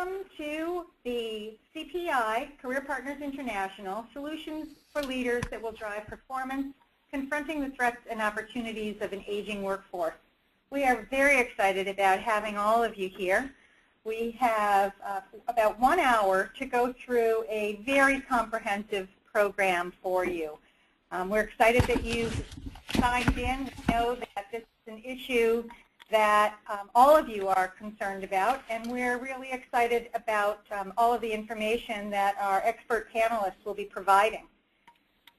Welcome to the CPI, Career Partners International, Solutions for Leaders that will drive performance, confronting the threats and opportunities of an aging workforce. We are very excited about having all of you here. We have about 1 hour to go through a very comprehensive program for you. We're excited that you've signed in. We know that this is an issue that all of you are concerned about, and we're really excited about all of the information that our expert panelists will be providing.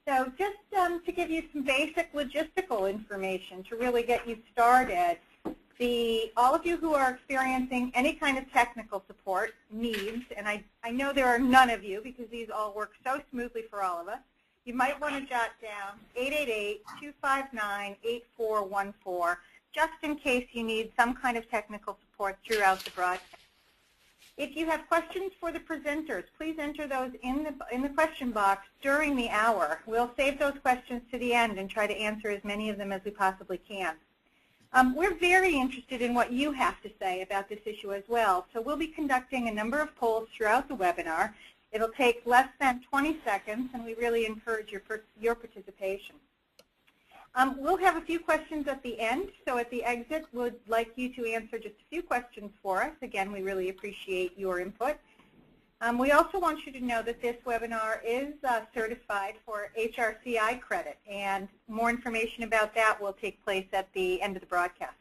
So just to give you some basic logistical information to really get you started, all of you who are experiencing any kind of technical support needs, and I know there are none of you because these all work so smoothly for all of us, you might want to jot down 888-259-8414 just in case you need some kind of technical support throughout the broadcast. If you have questions for the presenters, please enter those in the question box during the hour. We'll save those questions to the end and try to answer as many of them as we possibly can. We're very interested in what you have to say about this issue as well, so we'll be conducting a number of polls throughout the webinar. It'll take less than 20 seconds, and we really encourage your participation. We'll have a few questions at the end, so at the exit, we'd like you to answer just a few questions for us. Again, we really appreciate your input. We also want you to know that this webinar is certified for HRCI credit, and more information about that will take place at the end of the broadcast.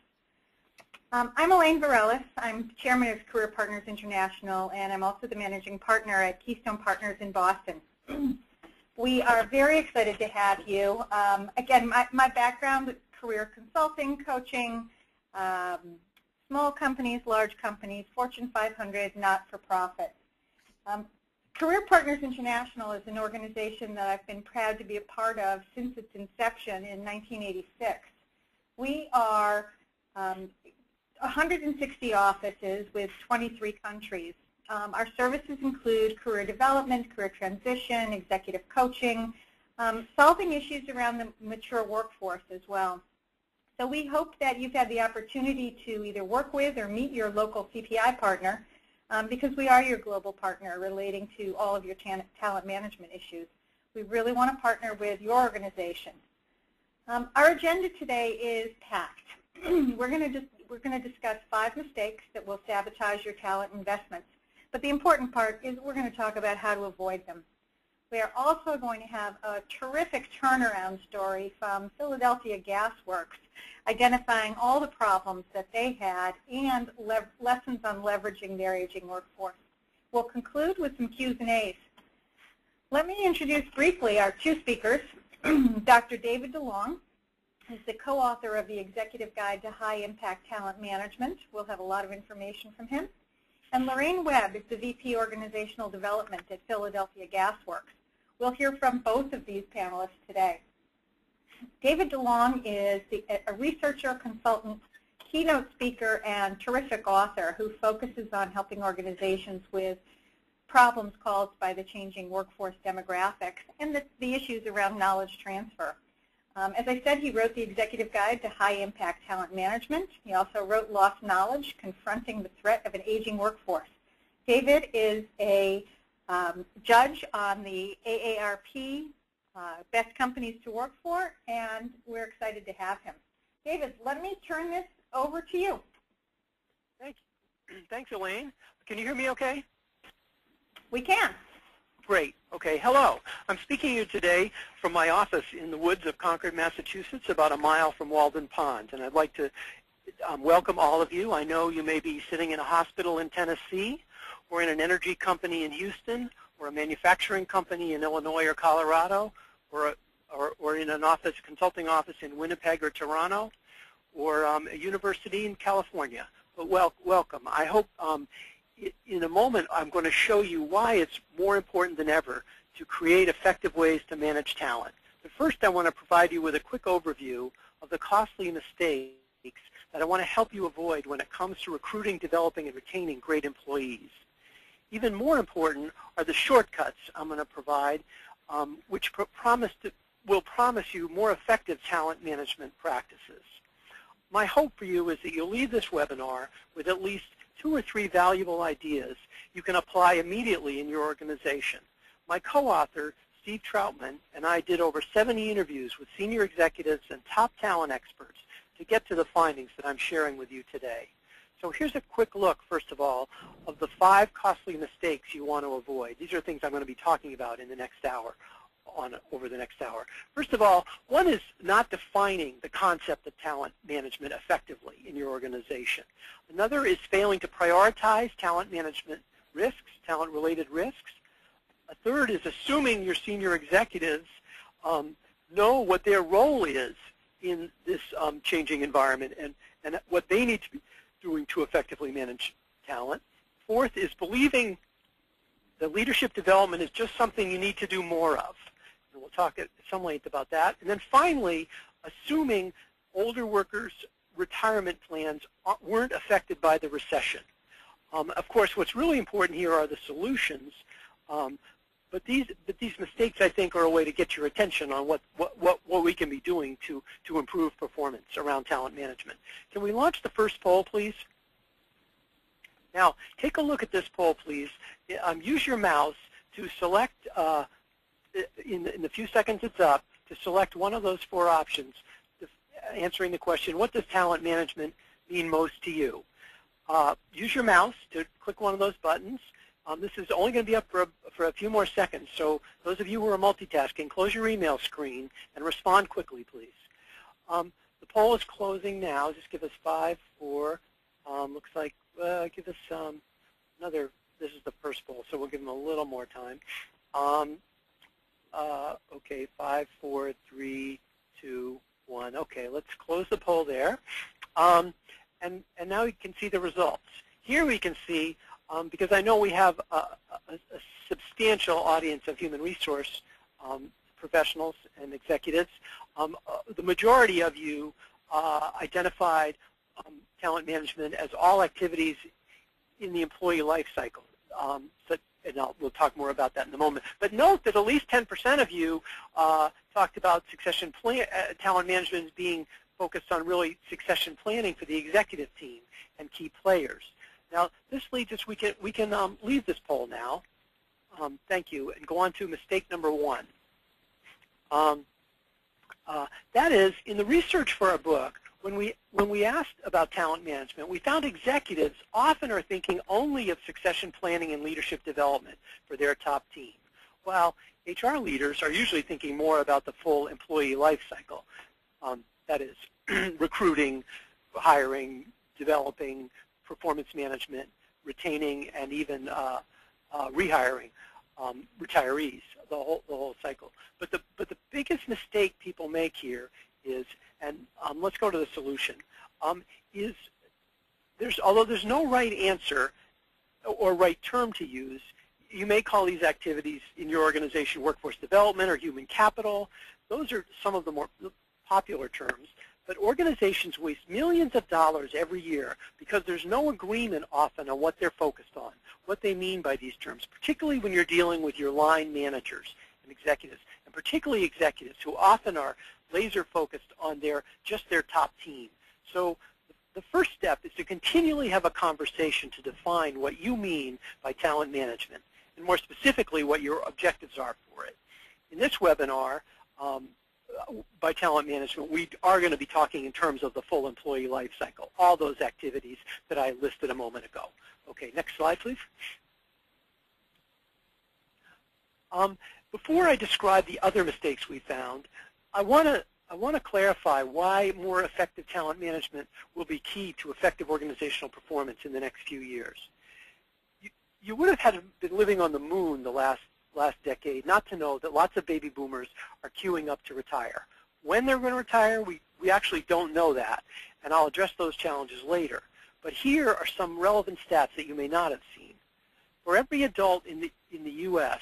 I'm Elaine Varelis. I'm chairman of Career Partners International, and I'm also the managing partner at Keystone Partners in Boston. We are very excited to have you. Again, my background, career consulting, coaching, small companies, large companies, Fortune 500, not-for-profit. Career Partners International is an organization that I've been proud to be a part of since its inception in 1986. We are 160 offices with 23 countries. Our services include career development, career transition, executive coaching, solving issues around the mature workforce as well. So we hope that you've had the opportunity to either work with or meet your local CPI partner because we are your global partner relating to all of your talent management issues. We really want to partner with your organization. Our agenda today is packed. We're going to discuss 5 mistakes that will sabotage your talent investments. But the important part is we're going to talk about how to avoid them. We are also going to have a terrific turnaround story from Philadelphia Gas Works, identifying all the problems that they had and lessons on leveraging their aging workforce. We'll conclude with some Q's and A's. Let me introduce briefly our 2 speakers. Dr. David DeLong is the co-author of the Executive Guide to High Impact Talent Management. We'll have a lot of information from him. And Lorraine Webb is the VP Organizational Development at Philadelphia Gas Works. We'll hear from both of these panelists today. David DeLong is a researcher, consultant, keynote speaker, and terrific author who focuses on helping organizations with problems caused by the changing workforce demographics and the issues around knowledge transfer. As I said, he wrote the Executive Guide to High Impact Talent Management. He also wrote Lost Knowledge, Confronting the Threat of an Aging Workforce. David is a judge on the AARP Best Companies to Work For, and we're excited to have him. David, let me turn this over to you. Thanks, Elaine. Can you hear me okay? We can. Great. Okay. Hello. I'm speaking to you today from my office in the woods of Concord, Massachusetts, about a mile from Walden Pond. And I'd like to welcome all of you. I know you may be sitting in a hospital in Tennessee, or in an energy company in Houston, or a manufacturing company in Illinois or Colorado, or in an consulting office in Winnipeg or Toronto, or a university in California. But welcome. I hope in a moment, I'm going to show you why it's more important than ever to create effective ways to manage talent. But first, I want to provide you with a quick overview of the costly mistakes that I want to help you avoid when it comes to recruiting, developing, and retaining great employees. Even more important are the shortcuts I'm going to provide, which will promise you more effective talent management practices. My hope for you is that you'll leave this webinar with at least 2 or 3 valuable ideas you can apply immediately in your organization. My co-author, Steve Troutman, and I did over 70 interviews with senior executives and top talent experts to get to the findings that I'm sharing with you today. So here's a quick look, first of all, of the 5 costly mistakes you want to avoid. These are things I'm going to be talking about in the next hour, over the next hour. First of all, one is not defining the concept of talent management effectively in your organization. Another is failing to prioritize talent management risks, talent-related risks. A third is assuming your senior executives know what their role is in this changing environment and what they need to be doing to effectively manage talent. Fourth is believing that leadership development is just something you need to do more of. And we'll talk at some length about that. And then finally, assuming older workers' retirement plans weren't affected by the recession. Of course, what's really important here are the solutions. But these mistakes, I think, are a way to get your attention on what we can be doing to improve performance around talent management. Can we launch the first poll, please? Now, take a look at this poll, please. Use your mouse to select, in the few seconds it's up, to select one of those 4 options, answering the question, what does talent management mean most to you? Use your mouse to click one of those buttons. This is only going to be up for a few more seconds, so those of you who are multitasking, close your email screen and respond quickly, please. The poll is closing now. Just give us 5, 4. Looks like, give us another, this is the first poll, so we'll give them a little more time. Okay, 5, 4, 3, 2, 1. Okay, let's close the poll there. And now you can see the results. Here we can see, because I know we have a substantial audience of human resource professionals and executives, the majority of you identified talent management as all activities in the employee life cycle. We'll talk more about that in a moment. But note that at least 10% of you talked about succession talent management as being focused on really succession planning for the executive team and key players. Now, this leads us, we can leave this poll now. Thank you, and go on to mistake number 1. That is, in the research for our book, when we asked about talent management, we found executives often are thinking only of succession planning and leadership development for their top team, while HR leaders are usually thinking more about the full employee life cycle. That is, recruiting, hiring, developing, performance management, retaining, and even rehiring retirees, the whole cycle. But the biggest mistake people make here is, and let's go to the solution, is although there's no right answer or right term to use, you may call these activities in your organization workforce development or human capital. Those are some of the more popular terms. But organizations waste millions of dollars every year because there's no agreement often on what they're focused on, what they mean by these terms, particularly when you're dealing with your line managers and executives, and particularly executives who often are laser focused on just their top team. So the first step is to continually have a conversation to define what you mean by talent management, and more specifically what your objectives are for it. In this webinar, by talent management, we are going to be talking in terms of the full employee life cycle, all those activities that I listed a moment ago. Okay, next slide, please. Before I describe the other mistakes we found, I want to clarify why more effective talent management will be key to effective organizational performance in the next few years. You would have been living on the moon the last decade not to know that lots of baby boomers are queuing up to retire. When they're going to retire, we actually don't know that, and I'll address those challenges later. But here are some relevant stats that you may not have seen. For every adult in the U.S.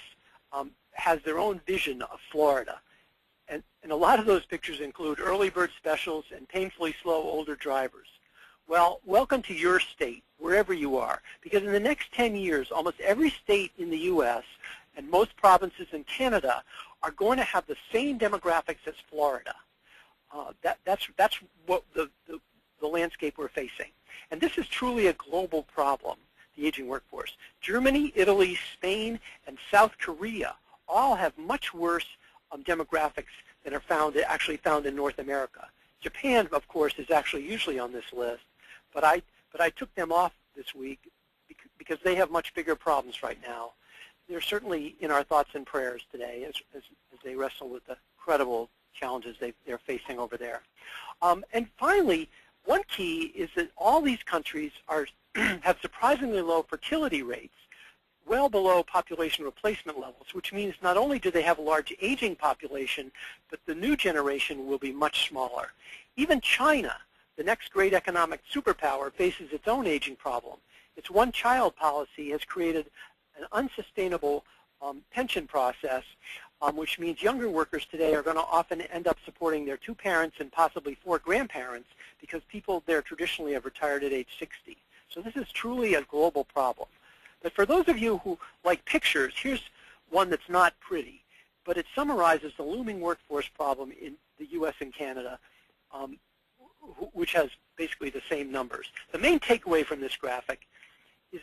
Has their own vision of Florida, and a lot of those pictures include early bird specials and painfully slow older drivers. Well, welcome to your state, wherever you are, because in the next 10 years, almost every state in the U.S. and most provinces in Canada are going to have the same demographics as Florida. That's what the landscape we're facing. And this is truly a global problem, the aging workforce. Germany, Italy, Spain, and South Korea all have much worse demographics than are actually found in North America. Japan, of course, is actually usually on this list, but I took them off this week because they have much bigger problems right now. They're certainly in our thoughts and prayers today as they wrestle with the incredible challenges they're facing over there. And finally, one key is that all these countries have surprisingly low fertility rates, well below population replacement levels, which means not only do they have a large aging population, but the new generation will be much smaller. Even China, the next great economic superpower, faces its own aging problem. Its one-child policy has created an unsustainable pension process, which means younger workers today are going to often end up supporting their 2 parents and possibly 4 grandparents because people there traditionally have retired at age 60. So this is truly a global problem. But for those of you who like pictures, here's one that's not pretty, but it summarizes the looming workforce problem in the U.S. and Canada, which has basically the same numbers. The main takeaway from this graphic is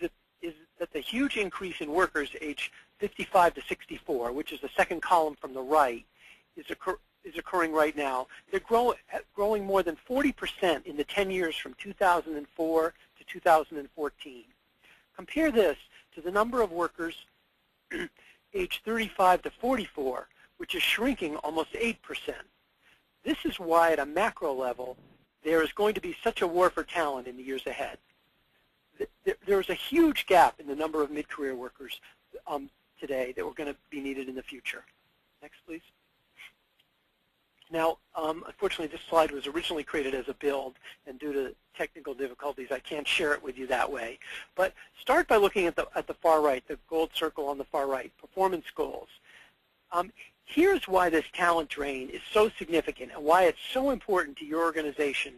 that the huge increase in workers aged 55 to 64, which is the second column from the right, is occurring right now. They're growing more than 40% in the 10 years from 2004 to 2014. Compare this to the number of workers aged 35 to 44, which is shrinking almost 8%. This is why at a macro level, there is going to be such a war for talent in the years ahead. There is a huge gap in the number of mid-career workers today that are going to be needed in the future. Next, please. Now, unfortunately, this slide was originally created as a build, and due to technical difficulties, I can't share it with you that way. But start by looking at the far right, the gold circle on the far right, performance goals. Here's why this talent drain is so significant and why it's so important to your organization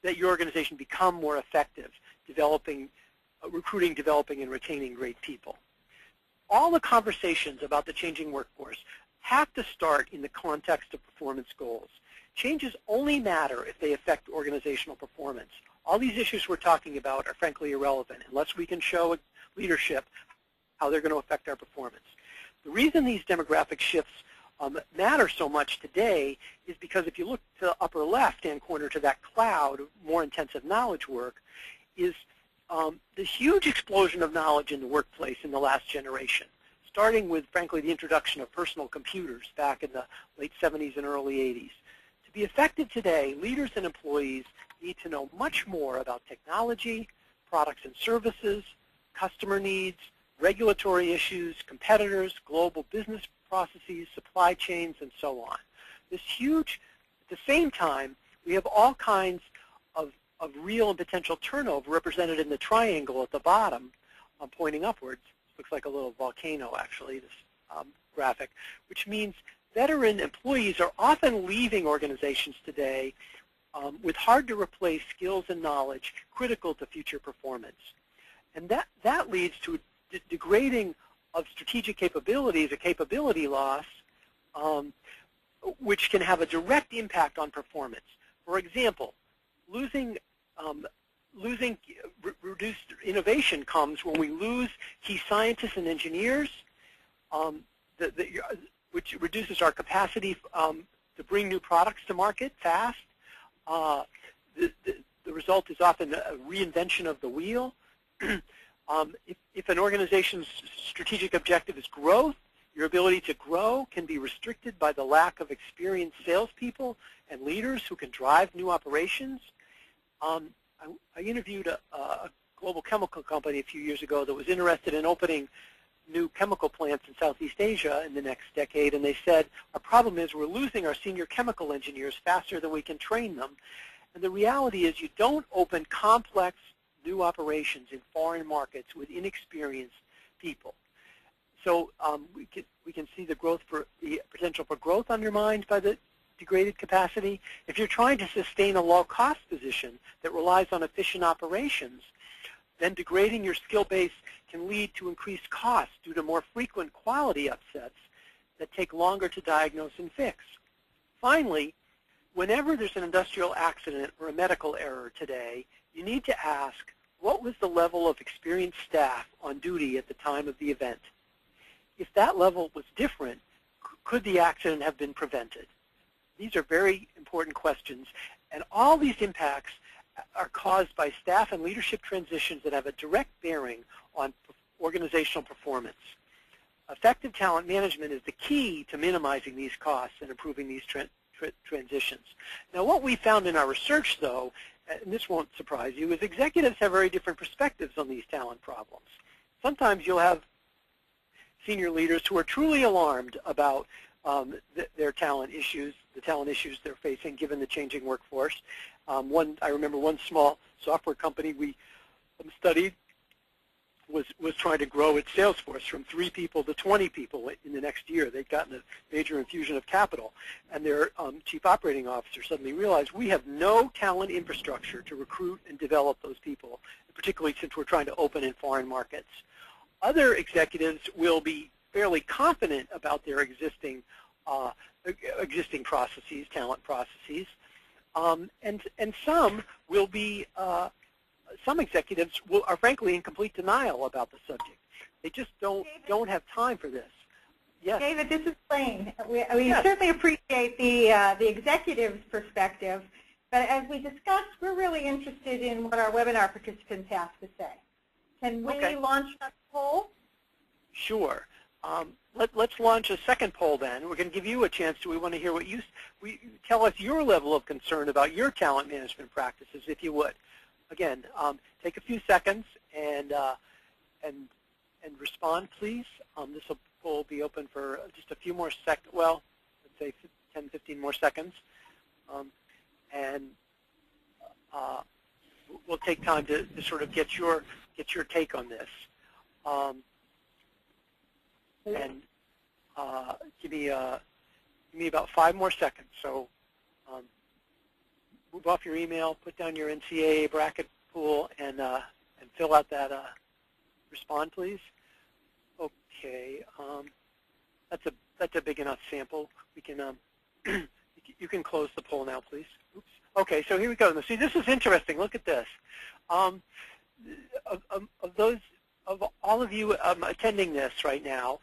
that your organization become more effective recruiting, developing, and retaining great people. All the conversations about the changing workforce have to start in the context of performance goals. Changes only matter if they affect organizational performance. All these issues we're talking about are frankly irrelevant unless we can show leadership how they're going to affect our performance. The reason these demographic shifts matter so much today is because if you look to the upper left-hand corner to that cloud of more intensive knowledge work, is the huge explosion of knowledge in the workplace in the last generation, starting with, frankly, the introduction of personal computers back in the late 70s and early 80s. To be effective today, leaders and employees need to know much more about technology, products and services, customer needs, regulatory issues, competitors, global business processes, supply chains, and so on. This huge, at the same time, we have all kinds of real and potential turnover represented in the triangle at the bottom, pointing upwards. Looks like a little volcano, actually, this graphic, which means veteran employees are often leaving organizations today with hard-to-replace skills and knowledge critical to future performance. And that leads to a degrading of strategic capabilities, a capability loss, which can have a direct impact on performance. For example, reduced innovation comes when we lose key scientists and engineers, which reduces our capacity to bring new products to market fast. The result is often a reinvention of the wheel. If an organization's strategic objective is growth, your ability to grow can be restricted by the lack of experienced salespeople and leaders who can drive new operations. I interviewed a global chemical company a few years ago that was interested in opening new chemical plants in Southeast Asia in the next decade, and they said, our problem is we're losing our senior chemical engineers faster than we can train them. And the reality is you don't open complex new operations in foreign markets with inexperienced people. So we can see the potential for growth undermined by the degraded capacity. If you're trying to sustain a low-cost position that relies on efficient operations, then degrading your skill base can lead to increased costs due to more frequent quality upsets that take longer to diagnose and fix. Finally, whenever there's an industrial accident or a medical error today, you need to ask, what was the level of experienced staff on duty at the time of the event? If that level was different, could the accident have been prevented? These are very important questions, and all these impacts are caused by staff and leadership transitions that have a direct bearing on organizational performance. Effective talent management is the key to minimizing these costs and improving these transitions. Now, what we found in our research, though, and this won't surprise you, is executives have very different perspectives on these talent problems. Sometimes you'll have senior leaders who are truly alarmed about their talent issues, the talent issues they're facing given the changing workforce. I remember one small software company we studied was trying to grow its sales force from 3 people to 20 people in the next year. They'd gotten a major infusion of capital, and their chief operating officer suddenly realized we have no talent infrastructure to recruit and develop those people, particularly since we're trying to open in foreign markets. Other executives will be fairly confident about their existing processes, talent processes, and some will be some executives are frankly in complete denial about the subject. They just don't have time for this. Yes. David, this is Elaine. We yes. certainly appreciate the executive's perspective, but as we discussed, we're really interested in what our webinar participants have to say. Can we launch a poll? Sure. Let's launch a second poll then. We're going to give you a chance. We want to hear what you tell us your level of concern about your talent management practices, if you would. Again, take a few seconds and respond, please. This poll will be open for just a few more seconds. Well, let's say 10, 15 more seconds, and we'll take time to sort of get your take on this. And give me about 5 more seconds. So. Move off your email, put down your NCAA bracket pool, and fill out that respond, please. Okay, that's a big enough sample. We can you can close the poll now, please. Oops. Okay, so here we go. See, this is interesting. Look at this. Of all of you attending this right now,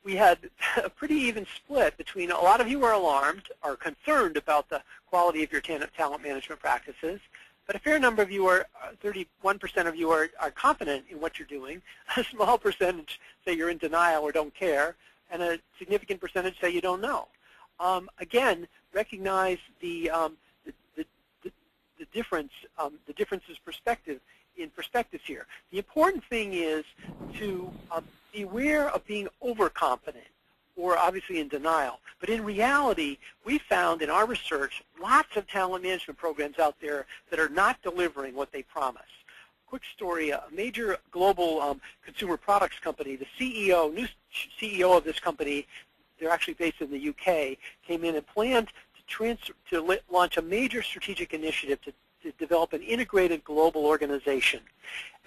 we had a pretty even split between a lot of you are alarmed, are concerned about the quality of your talent management practices, but a fair number of you are, 31% of you are confident in what you're doing, a small percentage say you're in denial or don't care, and a significant percentage say you don't know. Again, recognize the differences in perspectives here. The important thing is to beware of being overconfident or obviously in denial. But in reality, we found in our research lots of talent management programs out there that are not delivering what they promise. Quick story, a major global consumer products company, the new CEO of this company, they're actually based in the UK, came in and planned to launch a major strategic initiative to develop an integrated global organization.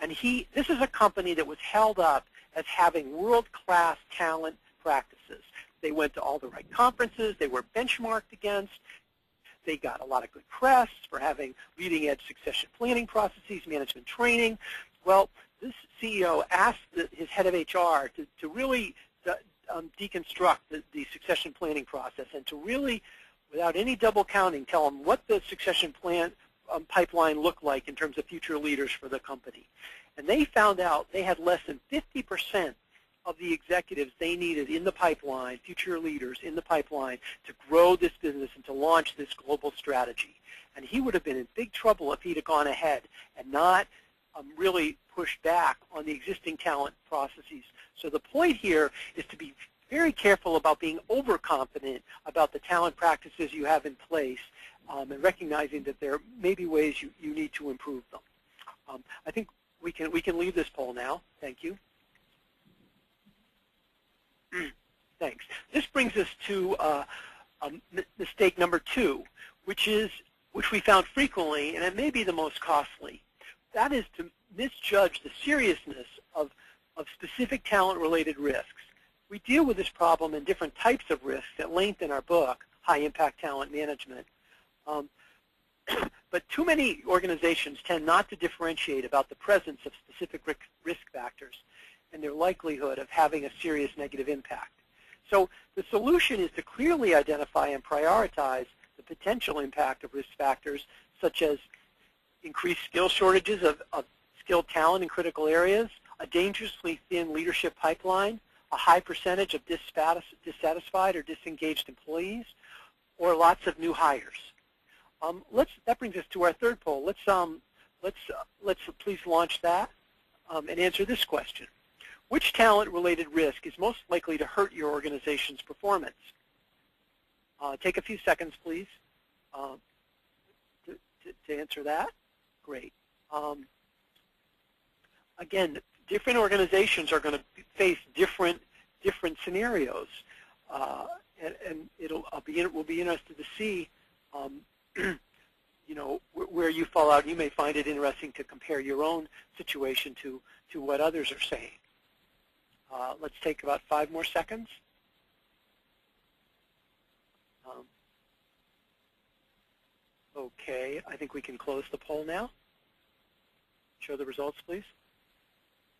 And this is a company that was held up as having world-class talent practices. They went to all the right conferences. They were benchmarked against. They got a lot of good press for having leading-edge succession planning processes, management training. Well, this CEO asked his head of HR to really deconstruct the succession planning process and to really, without any double counting, tell them what the succession plan pipeline looked like in terms of future leaders for the company. And they found out they had less than 50% of the executives they needed in the pipeline, future leaders in the pipeline, to grow this business and to launch this global strategy. And he would have been in big trouble if he'd have gone ahead and not really pushed back on the existing talent processes. So the point here is to be very careful about being overconfident about the talent practices you have in place, and recognizing that there may be ways you need to improve them. I think we can leave this poll now. Thank you. Thanks. This brings us to mistake number 2, which we found frequently, and it may be the most costly. That is to misjudge the seriousness of specific talent-related risks. We deal with this problem in different types of risks at length in our book, High Impact Talent Management. But too many organizations tend not to differentiate about the presence of specific risk factors and their likelihood of having a serious negative impact. So the solution is to clearly identify and prioritize the potential impact of risk factors such as increased skill shortages of skilled talent in critical areas, a dangerously thin leadership pipeline, a high percentage of dissatisfied or disengaged employees, or lots of new hires. That brings us to our third poll. Let's please launch that and answer this question. Which talent-related risk is most likely to hurt your organization's performance? Take a few seconds, please, to answer that. Great. Again, different organizations are going to face different scenarios, and we'll be interested to see, you know, where you fall out. You may find it interesting to compare your own situation to what others are saying. Let's take about 5 more seconds. Okay, I think we can close the poll now. Show the results, please.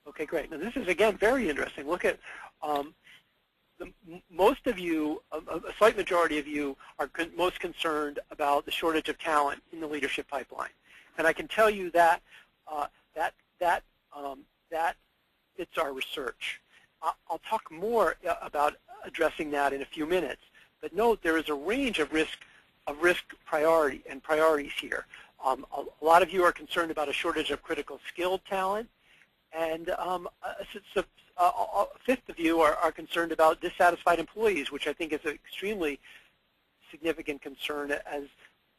Okay, great. Now this is, again, very interesting. Look at most of you, a slight majority of you, are most concerned about the shortage of talent in the leadership pipeline. And I can tell you that that fits our research. I'll talk more about addressing that in a few minutes. But note there is a range of risk priorities here. A lot of you are concerned about a shortage of critical skilled talent, and a fifth of you are concerned about dissatisfied employees, which I think is an extremely significant concern, as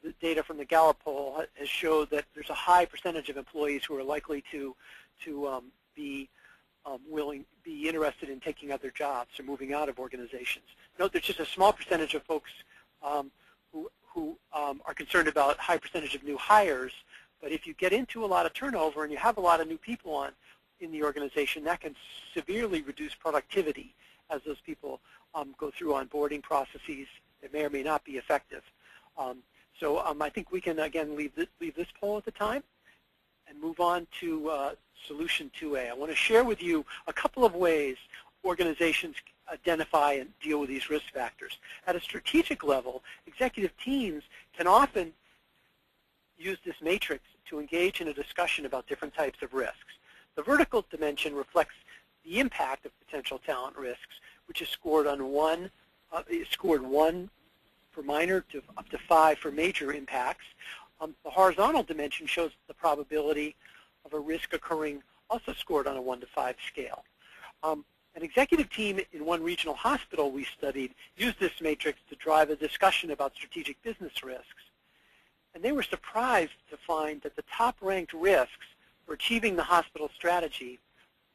the data from the Gallup poll has showed that there's a high percentage of employees who are likely to be interested in taking other jobs or moving out of organizations. Note there's just a small percentage of folks who are concerned about high percentage of new hires, but if you get into a lot of turnover and you have a lot of new people in the organization, that can severely reduce productivity as those people go through onboarding processes that may or may not be effective. So I think we can, again, leave this poll at the time and move on to solution 2A. I want to share with you a couple of ways organizations identify and deal with these risk factors. At a strategic level, executive teams can often use this matrix to engage in a discussion about different types of risks. The vertical dimension reflects the impact of potential talent risks, which is scored on 1 for minor to up to 5 for major impacts. The horizontal dimension shows the probability of a risk occurring, also scored on a 1 to 5 scale. An executive team in one regional hospital we studied used this matrix to drive a discussion about strategic business risks. And they were surprised to find that the top-ranked risks for achieving the hospital strategy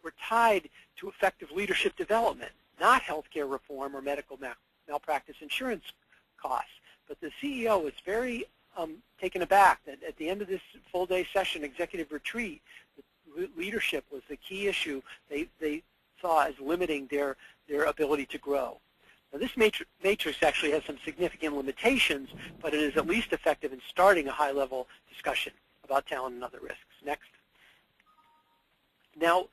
were tied to effective leadership development, not healthcare reform or medical malpractice insurance costs. But the CEO was very taken aback that at the end of this full-day session executive retreat, leadership was the key issue they saw as limiting their ability to grow. Now, this matrix actually has some significant limitations, but it is at least effective in starting a high-level discussion about talent and other risks. Next. Now,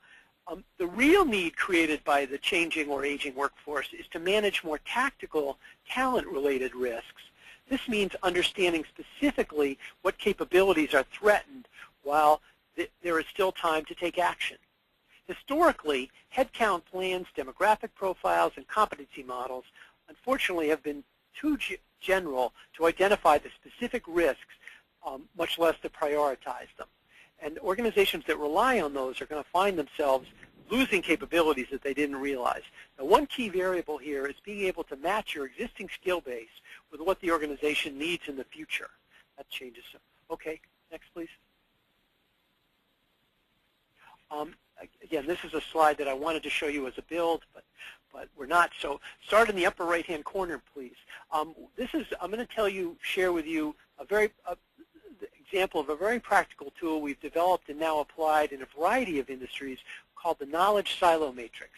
the real need created by the changing or aging workforce is to manage more tactical talent-related risks. This means understanding specifically what capabilities are threatened while there is still time to take action. Historically, headcount plans, demographic profiles, and competency models, unfortunately, have been too general to identify the specific risks, much less to prioritize them. And organizations that rely on those are going to find themselves losing capabilities that they didn't realize. Now, one key variable here is being able to match your existing skill base with what the organization needs in the future. That changes. Okay, next, please. Again, this is a slide that I wanted to show you as a build, but we're not. So start in the upper right-hand corner, please. I'm going to share with you a example of a very practical tool we've developed and now applied in a variety of industries called the Knowledge Silo Matrix.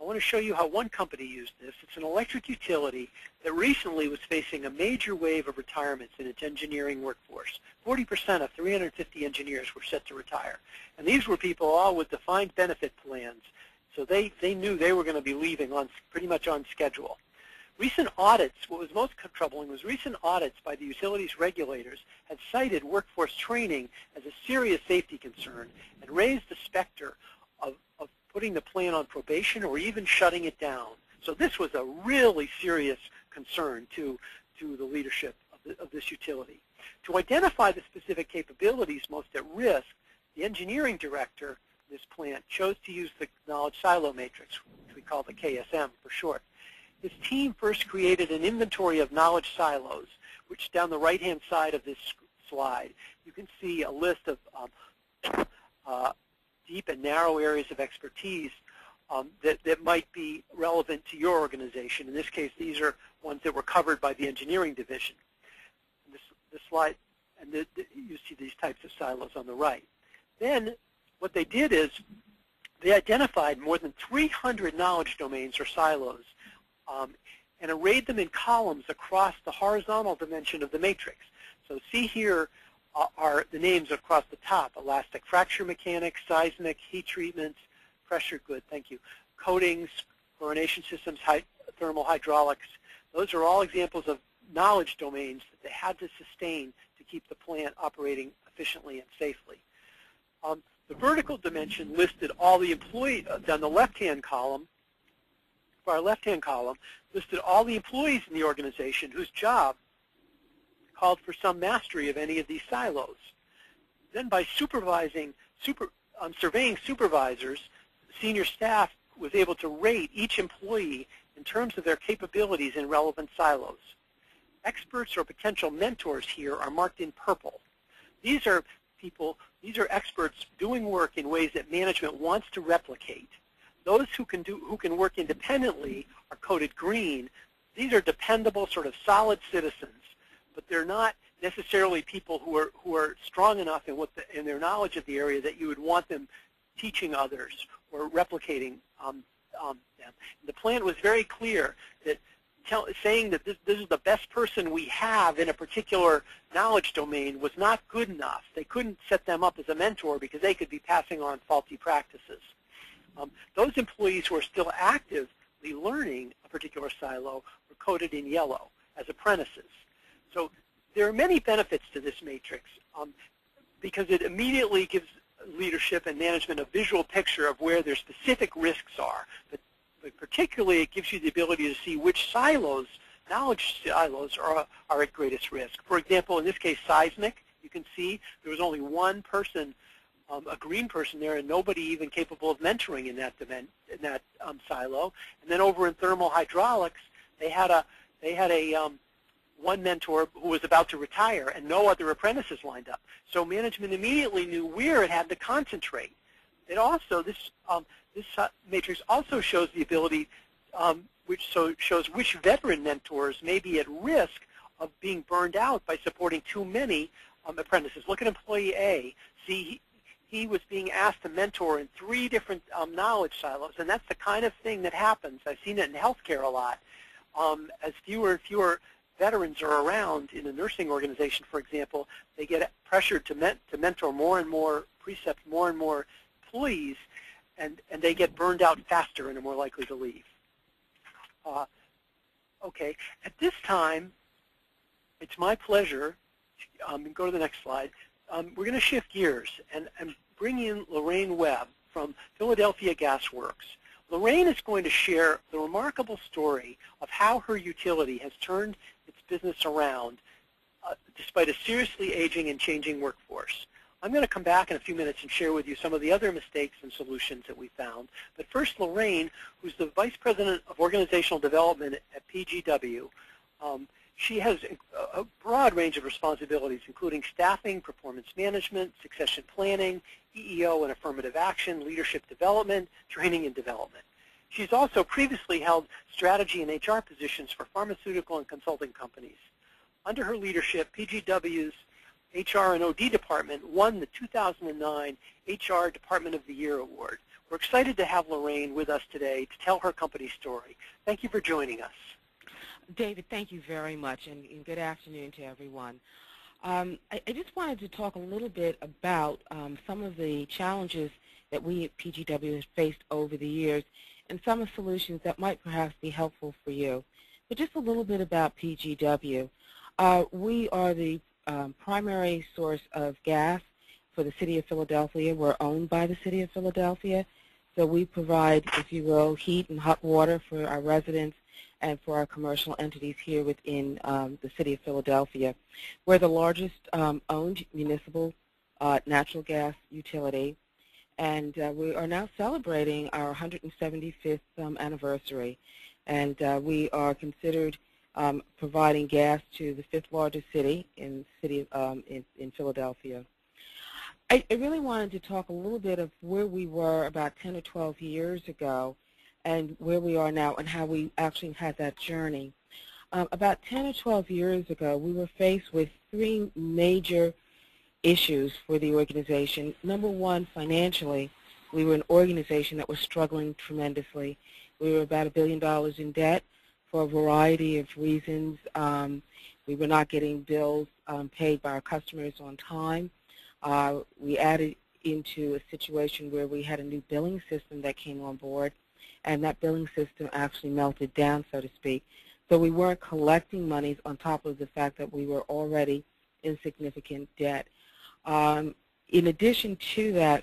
I want to show you how one company used this. It's an electric utility that recently was facing a major wave of retirements in its engineering workforce. 40% of 350 engineers were set to retire. And these were people all with defined benefit plans. So they knew they were going to be leaving pretty much on schedule. Recent audits, what was most troubling was recent audits by the utilities regulators had cited workforce training as a serious safety concern and raised the specter of putting the plant on probation or even shutting it down. So this was a really serious concern to the leadership of this utility. To identify the specific capabilities most at risk, the engineering director of this plant chose to use the knowledge silo matrix, which we call the KSM for short. His team first created an inventory of knowledge silos, which down the right-hand side of this slide, you can see a list of deep and narrow areas of expertise that might be relevant to your organization. In this case, these are ones that were covered by the engineering division. This slide, and you see these types of silos on the right. Then what they did is they identified more than 300 knowledge domains or silos and arrayed them in columns across the horizontal dimension of the matrix. So see here are the names across the top: elastic fracture mechanics, seismic, heat treatments, pressure good, thank you, coatings, chlorination systems, thermal hydraulics. Those are all examples of knowledge domains that they had to sustain to keep the plant operating efficiently and safely. The vertical dimension listed all the employees on the left-hand column. For our left-hand column, listed all the employees in the organization whose job called for some mastery of any of these silos. Then by surveying supervisors, senior staff was able to rate each employee in terms of their capabilities in relevant silos. Experts or potential mentors here are marked in purple. These are experts doing work in ways that management wants to replicate. Those who can work independently are coded green. These are dependable, sort of solid citizens, but they're not necessarily people who are strong enough in their knowledge of the area that you would want them teaching others or replicating them. The plan was very clear that saying that this is the best person we have in a particular knowledge domain was not good enough. They couldn't set them up as a mentor because they could be passing on faulty practices. Those employees who are still actively learning a particular silo were coded in yellow as apprentices. So there are many benefits to this matrix because it immediately gives leadership and management a visual picture of where their specific risks are. But particularly, it gives you the ability to see which silos, knowledge silos, are at greatest risk. For example, in this case, seismic, you can see there was only one person, a green person there, and nobody even capable of mentoring in that silo. And then over in thermal hydraulics, they had one mentor who was about to retire and no other apprentices lined up. So management immediately knew where it had to concentrate. It also, this matrix also shows the ability, shows which veteran mentors may be at risk of being burned out by supporting too many apprentices. Look at employee A. See, he was being asked to mentor in 3 different knowledge silos, and that's the kind of thing that happens. I've seen it in healthcare a lot. As fewer and fewer veterans are around in a nursing organization, for example, they get pressured to mentor more and more precepts, more and more employees, and they get burned out faster and are more likely to leave. Okay, at this time, it's my pleasure, go to the next slide, we're going to shift gears and bring in Lorraine Webb from Philadelphia Gas Works. Lorraine is going to share the remarkable story of how her utility has turned its business around despite a seriously aging and changing workforce. I'm going to come back in a few minutes and share with you some of the other mistakes and solutions that we found. But first, Lorraine, who's the Vice President of Organizational Development at PGW, she has a broad range of responsibilities, including staffing, performance management, succession planning, EEO and affirmative action, leadership development, training and development. She's also previously held strategy and HR positions for pharmaceutical and consulting companies. Under her leadership, PGW's HR and OD department won the 2009 HR Department of the Year Award, We're excited to have Lorraine with us today to tell her company story. Thank you for joining us. David, thank you very much, and good afternoon to everyone. I just wanted to talk a little bit about some of the challenges that we at PGW have faced over the years and some of the solutions that might perhaps be helpful for you. But just a little bit about PGW. We are the primary source of gas for the City of Philadelphia. We're owned by the City of Philadelphia, so we provide, if you will, heat and hot water for our residents and for our commercial entities here within the City of Philadelphia. We're the largest owned municipal natural gas utility, and we are now celebrating our 175th anniversary, and we are considered providing gas to the 5th largest city in Philadelphia. I really wanted to talk a little bit of where we were about 10 or 12 years ago and where we are now and how we actually had that journey. About 10 or 12 years ago, we were faced with three major issues for the organization. Number one, financially, we were an organization that was struggling tremendously. We were about $1 billion in debt for a variety of reasons. We were not getting bills paid by our customers on time. We added into a situation where we had a new billing system that came on board, and that billing system actually melted down, so to speak. So we weren't collecting monies on top of the fact that we were already in significant debt. In addition to that,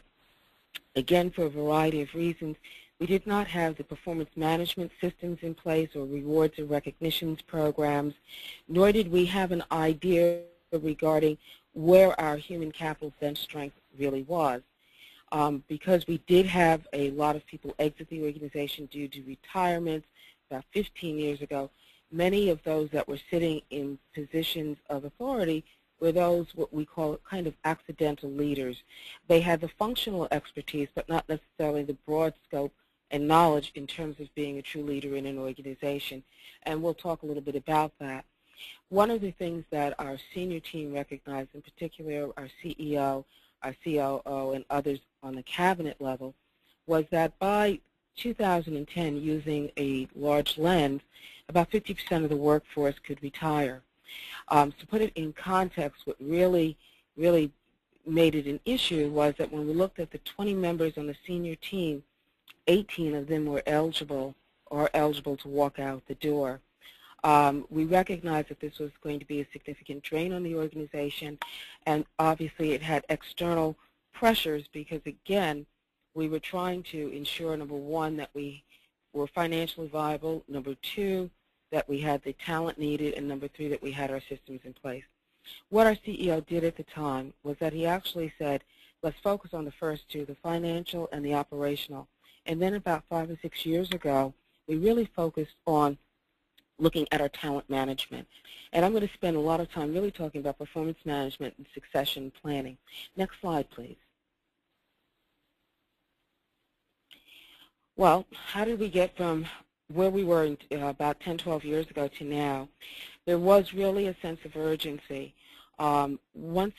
again, for a variety of reasons, we did not have the performance management systems in place or rewards and recognitions programs, nor did we have an idea regarding where our human capital bench strength really was. Because we did have a lot of people exit the organization due to retirements about 15 years ago, many of those that were sitting in positions of authority were those what we call kind of accidental leaders. They had the functional expertise, but not necessarily the broad scope and knowledge in terms of being a true leader in an organization. And we'll talk a little bit about that. One of the things that our senior team recognized, in particular our CEO, our COO, and others on the cabinet level, was that by 2010, using a large lens, about 50% of the workforce could retire. To put it in context, what really made it an issue was that when we looked at the 20 members on the senior team, 18 of them were eligible to walk out the door. We recognized that this was going to be a significant drain on the organization, and obviously it had external pressures because, again, we were trying to ensure, number one, that we were financially viable, number two, that we had the talent needed, and number three, that we had our systems in place. What our CEO did at the time was that he actually said, let's focus on the first two, the financial and the operational. And then about 5 or 6 years ago, we really focused on looking at our talent management. And I'm going to spend a lot of time really talking about performance management and succession planning. Next slide, please. Well, how did we get from where we were about 10, 12 years ago to now? There was really a sense of urgency. Once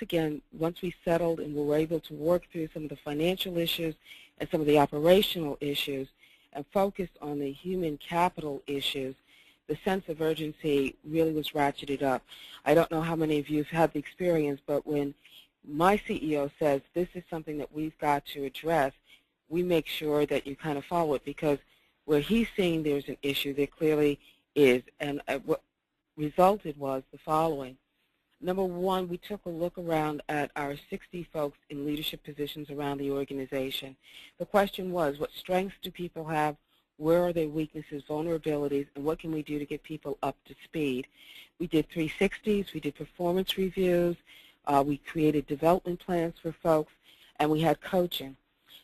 we settled and were able to work through some of the financial issues and some of the operational issues and focused on the human capital issues, the sense of urgency really was ratcheted up. I don't know how many of you have had the experience, but when my CEO says this is something that we've got to address, we make sure that you kind of follow it, because where he's seeing there's an issue, there clearly is. And what resulted was the following. Number one, we took a look around at our 60 folks in leadership positions around the organization. The question was, what strengths do people have? Where are their weaknesses, vulnerabilities, and what can we do to get people up to speed? We did 360s, we did performance reviews, we created development plans for folks, and we had coaching.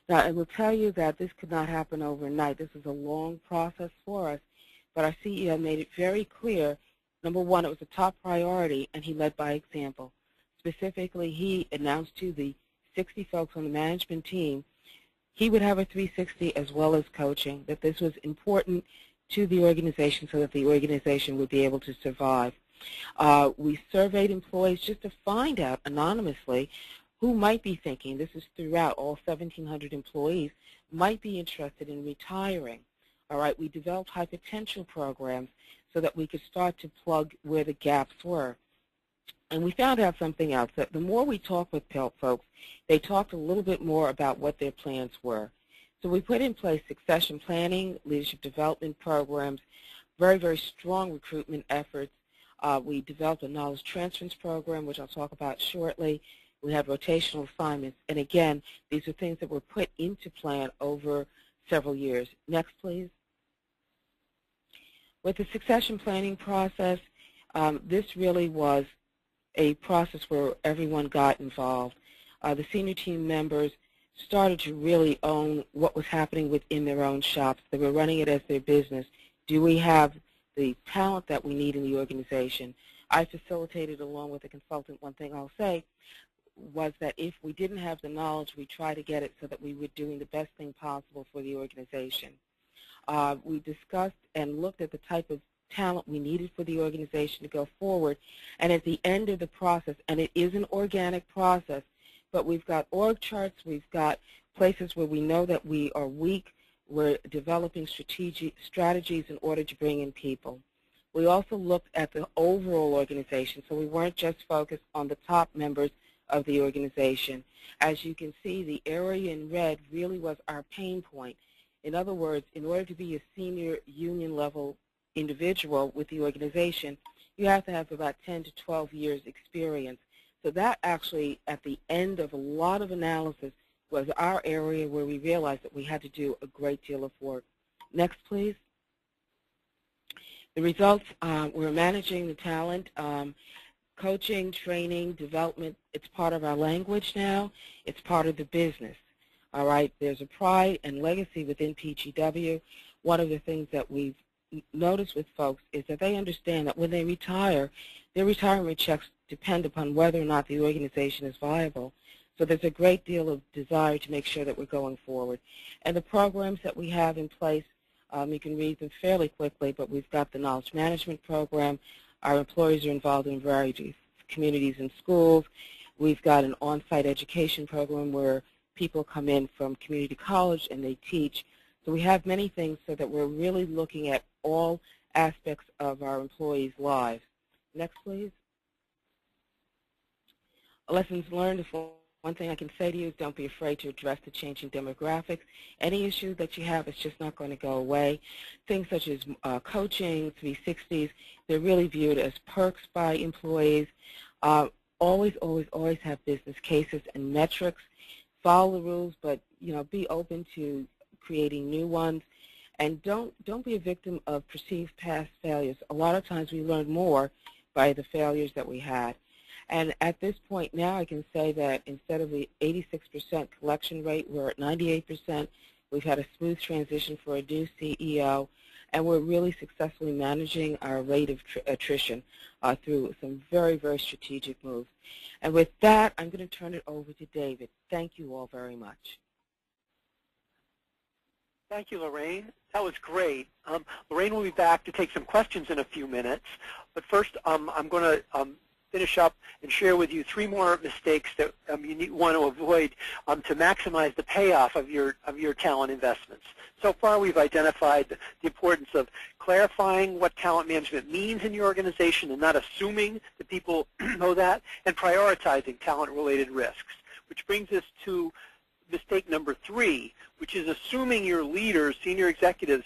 Now, I will tell you that this could not happen overnight. This is a long process for us, but our CEO made it very clear, number one, it was a top priority, and he led by example. Specifically, he announced to the 60 folks on the management team he would have a 360 as well as coaching, that this was important to the organization so that the organization would be able to survive. We surveyed employees just to find out anonymously who might be thinking, this is throughout all 1,700 employees, might be interested in retiring. All right, we developed high potential programs so that we could start to plug where the gaps were. And we found out something else, that the more we talked with folks, they talked a little bit more about what their plans were. So we put in place succession planning, leadership development programs, very, very strong recruitment efforts. We developed a knowledge transference program, which I'll talk about shortly. We had rotational assignments. And again, these are things that were put into plan over several years. Next, please. With the succession planning process, this really was a process where everyone got involved. The senior team members started to really own what was happening within their own shops. They were running it as their business. Do we have the talent that we need in the organization? I facilitated, along with a consultant, one thing I'll say, was that if we didn't have the knowledge, we try to get it so that we were doing the best thing possible for the organization. We discussed and looked at the type of talent we needed for the organization to go forward, and at the end of the process, and it is an organic process, but we've got org charts, we've got places where we know that we are weak, we're developing strategies in order to bring in people. We also looked at the overall organization, so we weren't just focused on the top members of the organization. As you can see, the area in red really was our pain point. In other words, in order to be a senior union level individual with the organization, you have to have about 10 to 12 years experience. So that actually, at the end of a lot of analysis, was our area where we realized that we had to do a great deal of work. Next, please. The results, we're managing the talent, coaching, training, development. It's part of our language now. It's part of the business. All right, there's a pride and legacy within PGW. One of the things that we've noticed with folks is that they understand that when they retire, their retirement checks depend upon whether or not the organization is viable. So there's a great deal of desire to make sure that we're going forward. And the programs that we have in place, you can read them fairly quickly, but we've got the knowledge management program. Our employees are involved in various communities and schools. We've got an on-site education program where people come in from community college and they teach. So we have many things so that we're really looking at all aspects of our employees' lives. Next, please. Lessons learned. One thing I can say to you is don't be afraid to address the changing demographics. Any issue that you have is just not going to go away. Things such as coaching, 360s, they're really viewed as perks by employees. Always, always, always have business cases and metrics. Follow the rules, but be open to creating new ones. And don't be a victim of perceived past failures. A lot of times we learn more by the failures that we had. And at this point now, I can say that instead of the 86% collection rate, we're at 98%. We've had a smooth transition for a new CEO, and we're really successfully managing our rate of attrition through some very, very strategic moves. And with that, I'm going to turn it over to David. Thank you all very much. Thank you, Lorraine. That was great. Lorraine will be back to take some questions in a few minutes. But first, I'm going to finish up and share with you 3 more mistakes that you want to avoid to maximize the payoff of your talent investments. So far, we've identified the importance of clarifying what talent management means in your organization and not assuming that people know that, and prioritizing talent-related risks, which brings us to mistake number 3, which is assuming your leaders, senior executives,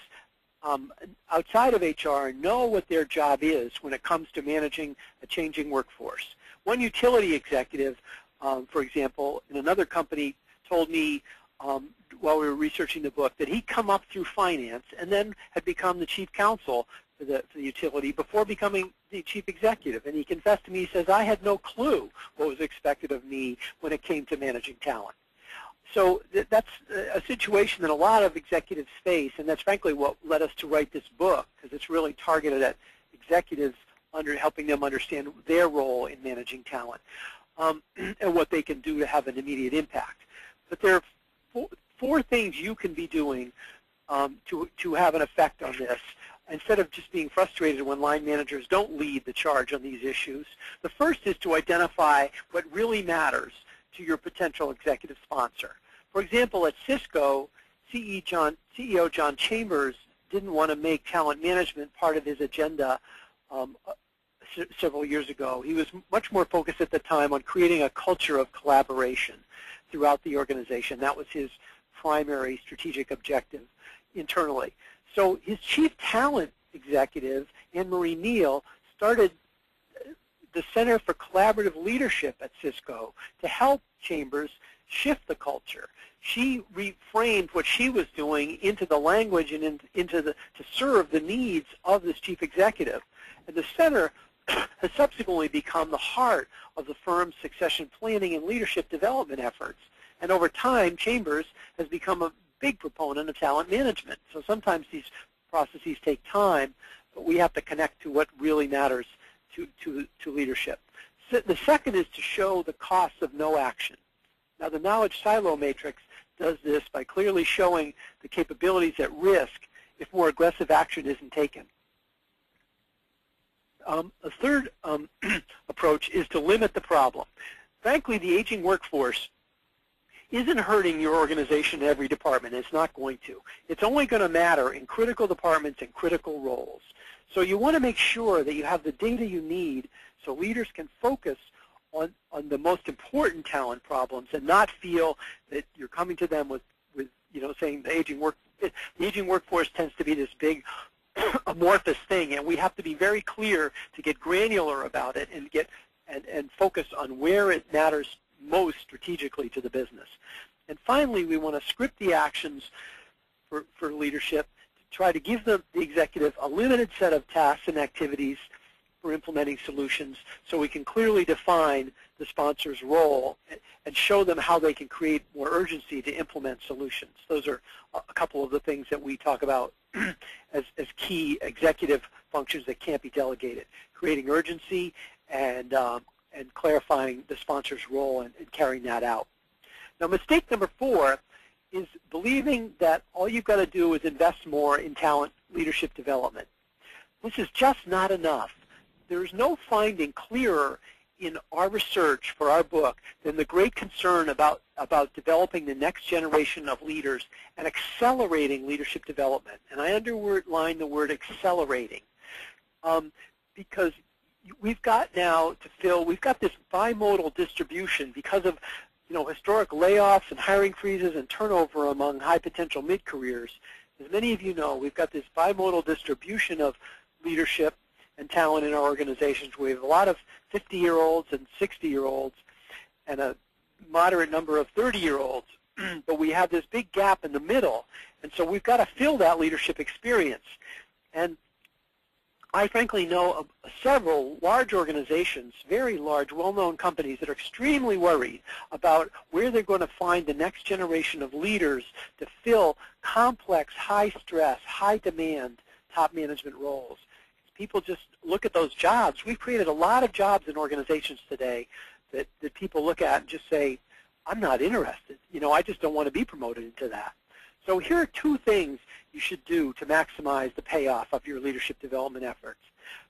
outside of HR know what their job is when it comes to managing a changing workforce. One utility executive, for example, in another company told me while we were researching the book that he'd come up through finance and then had become the chief counsel for the utility before becoming the chief executive. And he confessed to me, he says, I had no clue what was expected of me when it came to managing talent. So that's a situation that a lot of executives face, and that's frankly what led us to write this book, because it's really targeted at executives, helping them understand their role in managing talent and what they can do to have an immediate impact. But there are 4 things you can be doing to have an effect on this, instead of just being frustrated when line managers don't lead the charge on these issues. The first is to identify what really matters to your potential executive sponsor. For example, at Cisco, CEO John Chambers didn't want to make talent management part of his agenda several years ago. He was much more focused at the time on creating a culture of collaboration throughout the organization. That was his primary strategic objective internally. So his chief talent executive, Anne-Marie Neal, started the Center for Collaborative Leadership at Cisco to help Chambers shift the culture. She reframed what she was doing into the language and to serve the needs of this chief executive. And the center has subsequently become the heart of the firm's succession planning and leadership development efforts. And over time, Chambers has become a big proponent of talent management. So sometimes these processes take time, but we have to connect to what really matters to leadership. So the second is to show the costs of no action. Now, the knowledge silo matrix does this by clearly showing the capabilities at risk if more aggressive action isn't taken. A third approach is to limit the problem. Frankly, the aging workforce isn't hurting your organization in every department. It's not going to. It's only going to matter in critical departments and critical roles. So you want to make sure that you have the data you need so leaders can focus on the most important talent problems and not feel that you're coming to them with saying the aging workforce tends to be this big amorphous thing, and we have to be very clear to get granular about it and focus on where it matters most strategically to the business. And finally, we want to script the actions for leadership to try to give the executive a limited set of tasks and activities for implementing solutions so we can clearly define the sponsor's role and show them how they can create more urgency to implement solutions. Those are a couple of the things that we talk about as key executive functions that can't be delegated, creating urgency and clarifying the sponsor's role and carrying that out. Now, mistake number 4 is believing that all you've got to do is invest more in talent leadership development. This is just not enough. There's no finding clearer in our research for our book than the great concern about developing the next generation of leaders and accelerating leadership development. And I underline the word accelerating because we've got now to fill, we've got this bimodal distribution because of historic layoffs and hiring freezes and turnover among high potential mid-careers. As many of you know, we've got this bimodal distribution of leadership and talent in our organizations. We have a lot of 50-year-olds and 60-year-olds and a moderate number of 30-year-olds, but we have this big gap in the middle, and so we've got to fill that leadership experience. And I frankly know of several large organizations, very large, well-known companies that are extremely worried about where they're going to find the next generation of leaders to fill complex, high-stress, high-demand top management roles. People just look at those jobs. We've created a lot of jobs in organizations today that people look at and just say, I'm not interested. I just don't want to be promoted into that. So here are 2 things you should do to maximize the payoff of your leadership development efforts.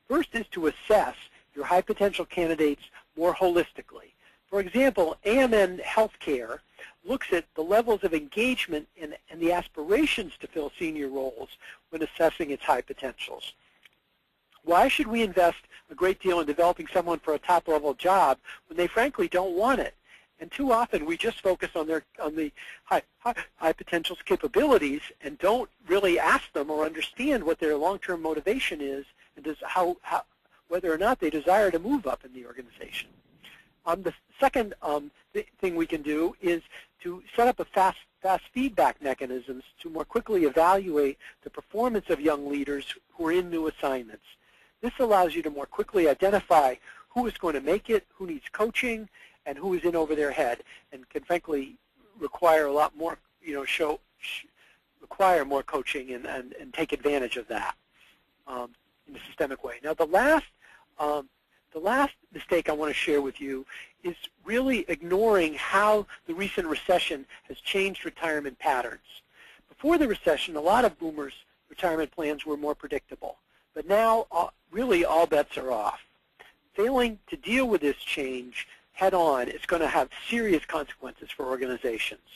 First is to assess your high potential candidates more holistically. For example, AMN Healthcare looks at the levels of engagement and the aspirations to fill senior roles when assessing its high potentials. Why should we invest a great deal in developing someone for a top-level job when they frankly don't want it? And too often we just focus on the high potential's capabilities and don't really ask them or understand what their long-term motivation is and whether or not they desire to move up in the organization. The second thing we can do is to set up a fast feedback mechanisms to more quickly evaluate the performance of young leaders who are in new assignments. This allows you to more quickly identify who is going to make it, who needs coaching, and who is in over their head, and can frankly require a lot more, require more coaching and take advantage of that in a systemic way. Now, the last mistake I want to share with you is really ignoring how the recent recession has changed retirement patterns. Before the recession, a lot of boomers' retirement plans were more predictable. But now, really, all bets are off. Failing to deal with this change head on, it's going to have serious consequences for organizations.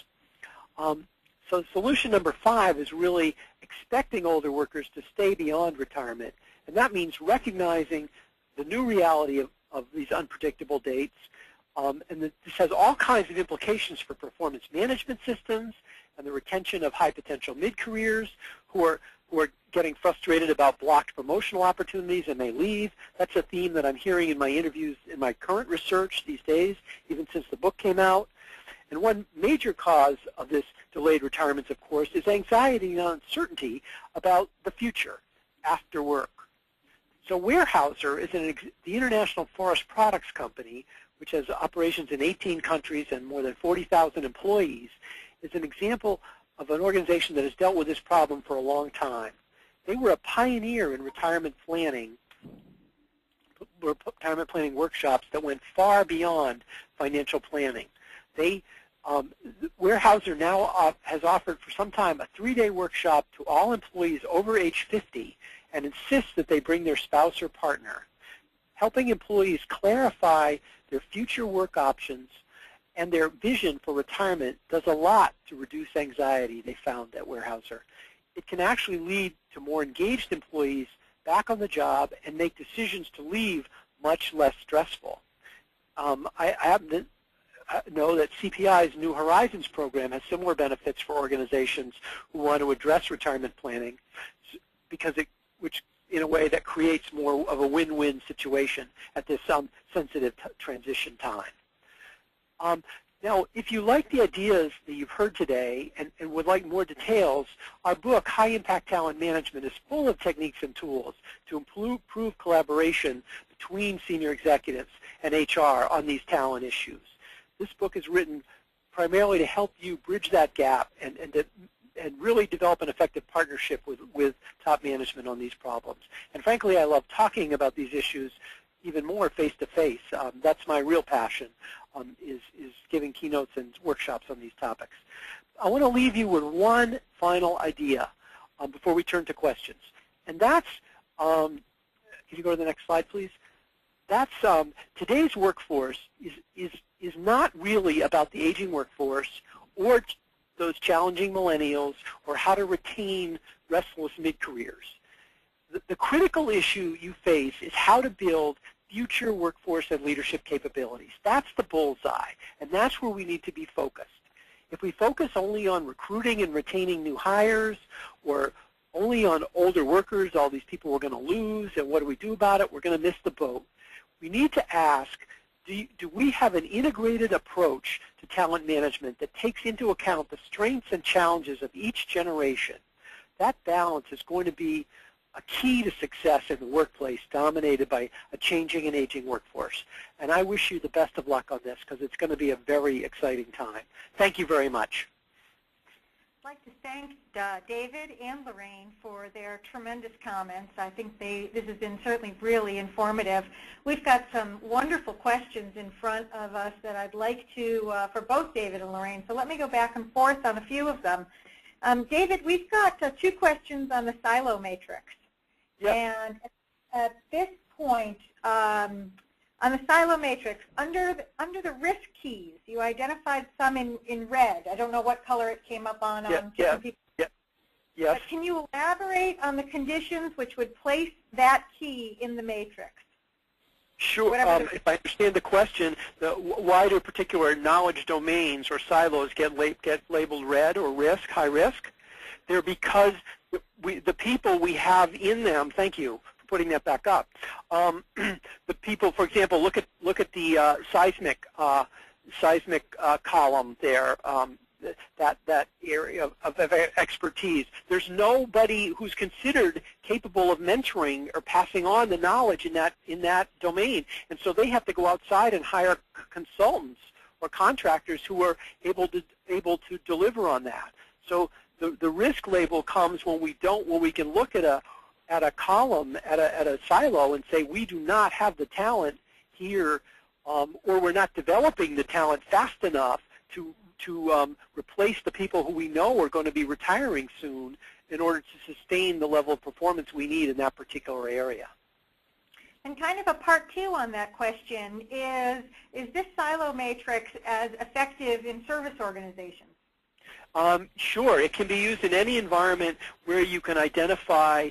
So solution number 5 is really expecting older workers to stay beyond retirement. And that means recognizing the new reality of these unpredictable dates. And this has all kinds of implications for performance management systems and the retention of high potential mid-careers who are getting frustrated about blocked promotional opportunities and may leave. That's a theme that I'm hearing in my interviews in my current research these days, even since the book came out. And one major cause of this delayed retirements, of course, is anxiety and uncertainty about the future after work. So Weyerhaeuser is the international forest products company, which has operations in 18 countries and more than 40,000 employees, is an example of an organization that has dealt with this problem for a long time. They were a pioneer in retirement planning workshops that went far beyond financial planning. Weyerhaeuser now has offered for some time a 3-day workshop to all employees over age 50 and insists that they bring their spouse or partner, helping employees clarify their future work options and their vision for retirement does a lot to reduce anxiety, they found at Weyerhaeuser. It can actually lead to more engaged employees back on the job and make decisions to leave much less stressful. I happen to know that CPI's New Horizons program has similar benefits for organizations who want to address retirement planning, which in a way that creates more of a win-win situation at this sensitive transition time. Now, if you like the ideas that you've heard today and would like more details, our book, High Impact Talent Management, is full of techniques and tools to improve collaboration between senior executives and HR on these talent issues. This book is written primarily to help you bridge that gap and really develop an effective partnership with top management on these problems. And frankly, I love talking about these issues even more face-to-face. That's my real passion, is giving keynotes and workshops on these topics. I want to leave you with one final idea before we turn to questions. And that's, can you go to the next slide, please? That's today's workforce is not really about the aging workforce or those challenging millennials or how to retain restless mid-careers. The critical issue you face is how to build future workforce and leadership capabilities. That's the bullseye, and that's where we need to be focused. If we focus only on recruiting and retaining new hires or only on older workers, all these people we're going to lose, and what do we do about it, we're going to miss the boat. We need to ask, do we have an integrated approach to talent management that takes into account the strengths and challenges of each generation? That balance is going to be a key to success in the workplace dominated by a changing and aging workforce. And I wish you the best of luck on this because it's going to be a very exciting time. Thank you very much. I'd like to thank David and Lorraine for their tremendous comments. I think this has been certainly really informative. We've got some wonderful questions in front of us that I'd like to, for both David and Lorraine. So let me go back and forth on a few of them. David, we've got 2 questions on the silo matrix. Yep. And at this point, on the silo matrix, under the risk keys, you identified some in red. I don't know what color it came up on. Yeah. Yes. But can you elaborate on the conditions which would place that key in the matrix? Sure. If I understand the question, why do particular knowledge domains or silos get labeled red or risk, high risk? They're because the people we have in them, thank you for putting that back up. The people, for example, look at the seismic column there, that area of expertise. There's nobody who's considered capable of mentoring or passing on the knowledge in that domain, and so they have to go outside and hire consultants or contractors who are able to deliver on that. So the risk label comes when we can look at a column, at a silo, and say we do not have the talent here, or we're not developing the talent fast enough to replace the people who we know are going to be retiring soon in order to sustain the level of performance we need in that particular area. And kind of a part two on that question is this silo matrix as effective in service organizations? Sure. It can be used in any environment where you can identify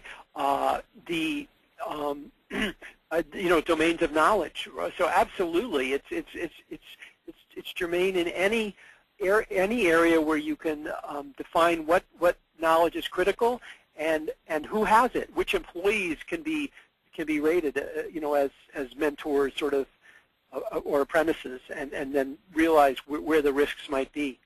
the domains of knowledge. So absolutely, it's germane in any area where you can define what knowledge is critical and who has it, which employees can be rated, as mentors, sort of, or apprentices, and then realize where the risks might be.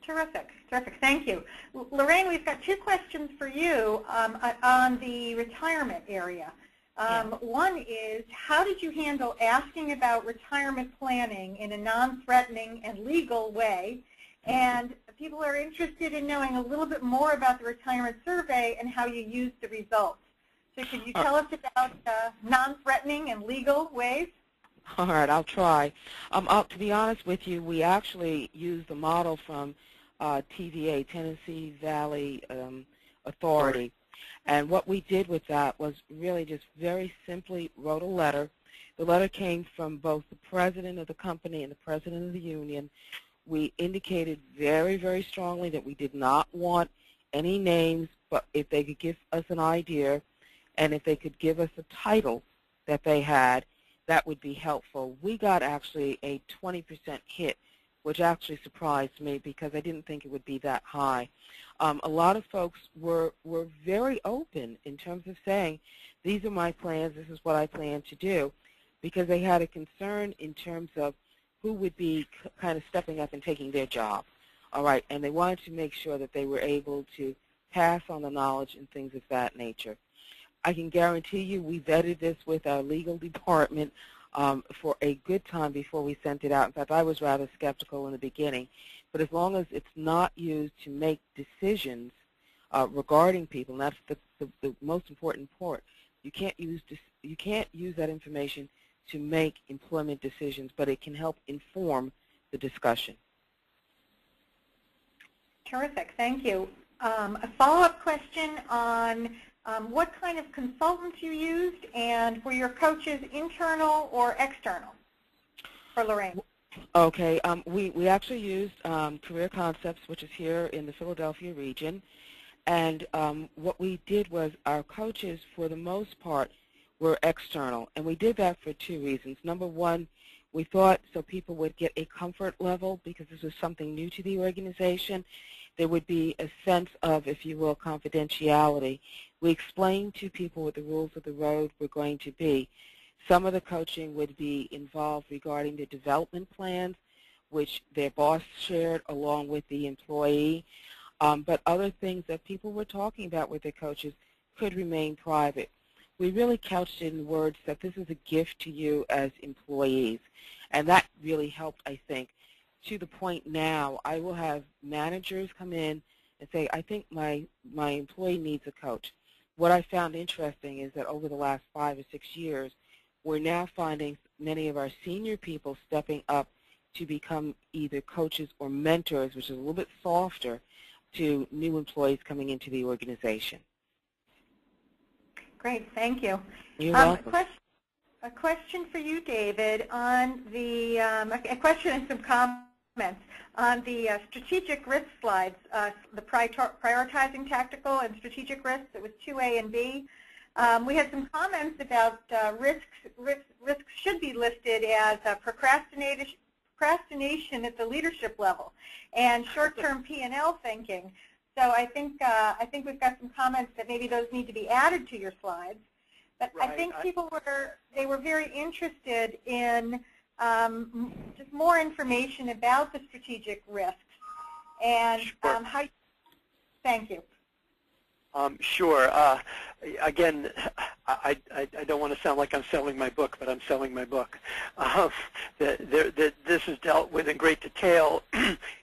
Terrific, terrific. Thank you. Lorraine, we've got two questions for you on the retirement area. One is, how did you handle asking about retirement planning in a non-threatening and legal way? And people are interested in knowing a little bit more about the retirement survey and how you used the results. So could you tell us about non-threatening and legal ways? All right, I'll try. To be honest with you, we actually used the model from TVA, Tennessee Valley Authority. And what we did with that was really just very simply wrote a letter. The letter came from both the president of the company and the president of the union. We indicated very, very strongly that we did not want any names, but if they could give us an idea and if they could give us a title that they had, that would be helpful. We got actually a 20% hit, which actually surprised me because I didn't think it would be that high. A lot of folks were very open in terms of saying, these are my plans, this is what I plan to do, because they had a concern in terms of who would be kind of stepping up and taking their job. All right, and they wanted to make sure that they were able to pass on the knowledge and things of that nature. I can guarantee you we vetted this with our legal department for a good time before we sent it out. In fact, I was rather skeptical in the beginning. But as long as it's not used to make decisions regarding people, and that's the most important part, you can't use that information to make employment decisions, but it can help inform the discussion. Terrific, thank you. A follow-up question on what kind of consultants you used, and were your coaches internal or external, for Lorraine? Okay, we actually used Career Concepts, which is here in the Philadelphia region, and what we did was our coaches, for the most part, were external, and we did that for two reasons. Number one, we thought so people would get a comfort level because this was something new to the organization. There would be a sense of, if you will, confidentiality. We explained to people what the rules of the road were going to be. Some of the coaching would be involved regarding the development plans, which their boss shared along with the employee. But other things that people were talking about with their coaches could remain private. We really couched it in words that this is a gift to you as employees. And that really helped, I think. To the point now, I will have managers come in and say, I think my employee needs a coach. What I found interesting is that over the last 5 or 6 years, we're now finding many of our senior people stepping up to become either coaches or mentors, which is a little bit softer, to new employees coming into the organization. Great, thank you. You're welcome. A question for you, David, on the a question and some comments on the strategic risk slides, the prioritizing tactical and strategic risks. It was 2A and B. We had some comments about risks should be listed as procrastination at the leadership level and short-term P&L thinking. So I think we've got some comments that maybe those need to be added to your slides. But right. I think people were very interested in just more information about the strategic risks and sure. How. Thank you. Sure. Again, I don't want to sound like I'm selling my book, but I'm selling my book. This is dealt with in great detail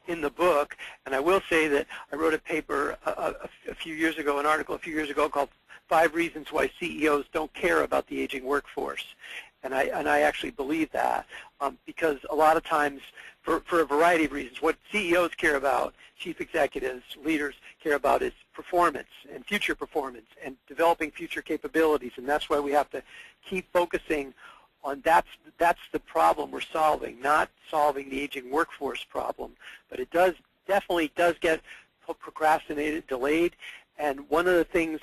in the book, and I will say that I wrote a paper a few years ago, an article a few years ago called 5 Reasons Why CEOs Don't Care About the Aging Workforce. And I actually believe that because a lot of times, for a variety of reasons, what CEOs care about, chief executives, leaders care about is performance and future performance and developing future capabilities. And that's why we have to keep focusing on that's the problem we're solving, not solving the aging workforce problem. But it definitely does get procrastinated, delayed. And one of the things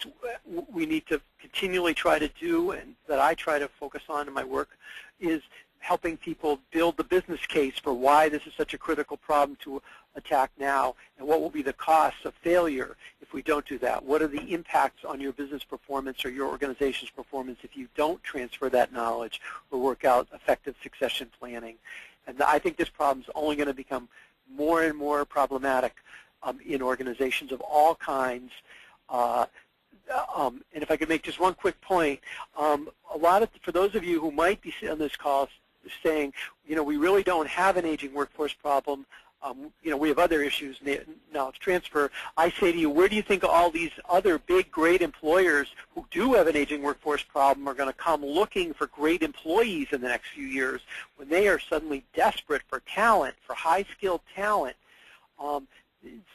we need to continually try to do, and that I try to focus on in my work, is helping people build the business case for why this is such a critical problem to attack now, and what will be the costs of failure if we don't do that. What are the impacts on your business performance or your organization's performance if you don't transfer that knowledge or work out effective succession planning? And I think this problem is only going to become more and more problematic in organizations of all kinds. And if I could make just one quick point, for those of you who might be on this call saying, we really don't have an aging workforce problem, we have other issues, knowledge transfer, I say to you, where do you think all these other big, great employers who do have an aging workforce problem are going to come looking for great employees in the next few years when they are suddenly desperate for talent, for high-skilled talent?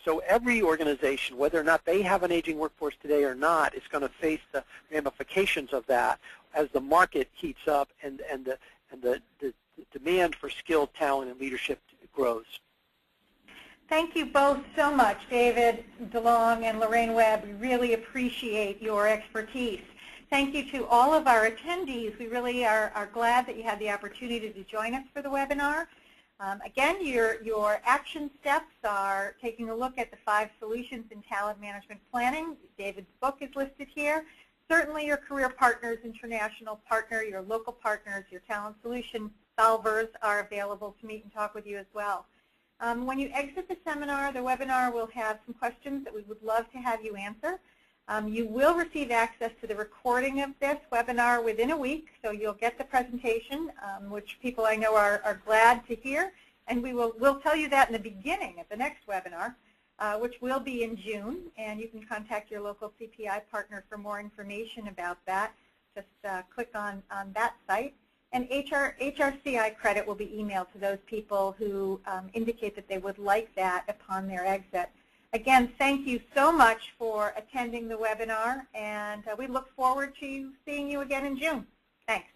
So every organization, whether or not they have an aging workforce today or not, is going to face the ramifications of that as the market heats up and the demand for skilled talent and leadership grows. Thank you both so much, David DeLong and Lorraine Webb. We really appreciate your expertise. Thank you to all of our attendees. We really are glad that you had the opportunity to join us for the webinar. Again, your action steps are taking a look at the 5 solutions in talent management planning. David's book is listed here. Certainly your career partners, international partner, your local partners, your talent solution solvers are available to meet and talk with you as well. When you exit the seminar, the webinar will have some questions that we would love to have you answer. You will receive access to the recording of this webinar within a week, so you'll get the presentation, which people I know are glad to hear. And we'll tell you that in the beginning at the next webinar, which will be in June. And you can contact your local CPI partner for more information about that. Just click on that site. And HRCI credit will be emailed to those people who indicate that they would like that upon their exit. Again, thank you so much for attending the webinar, and we look forward to seeing you again in June. Thanks.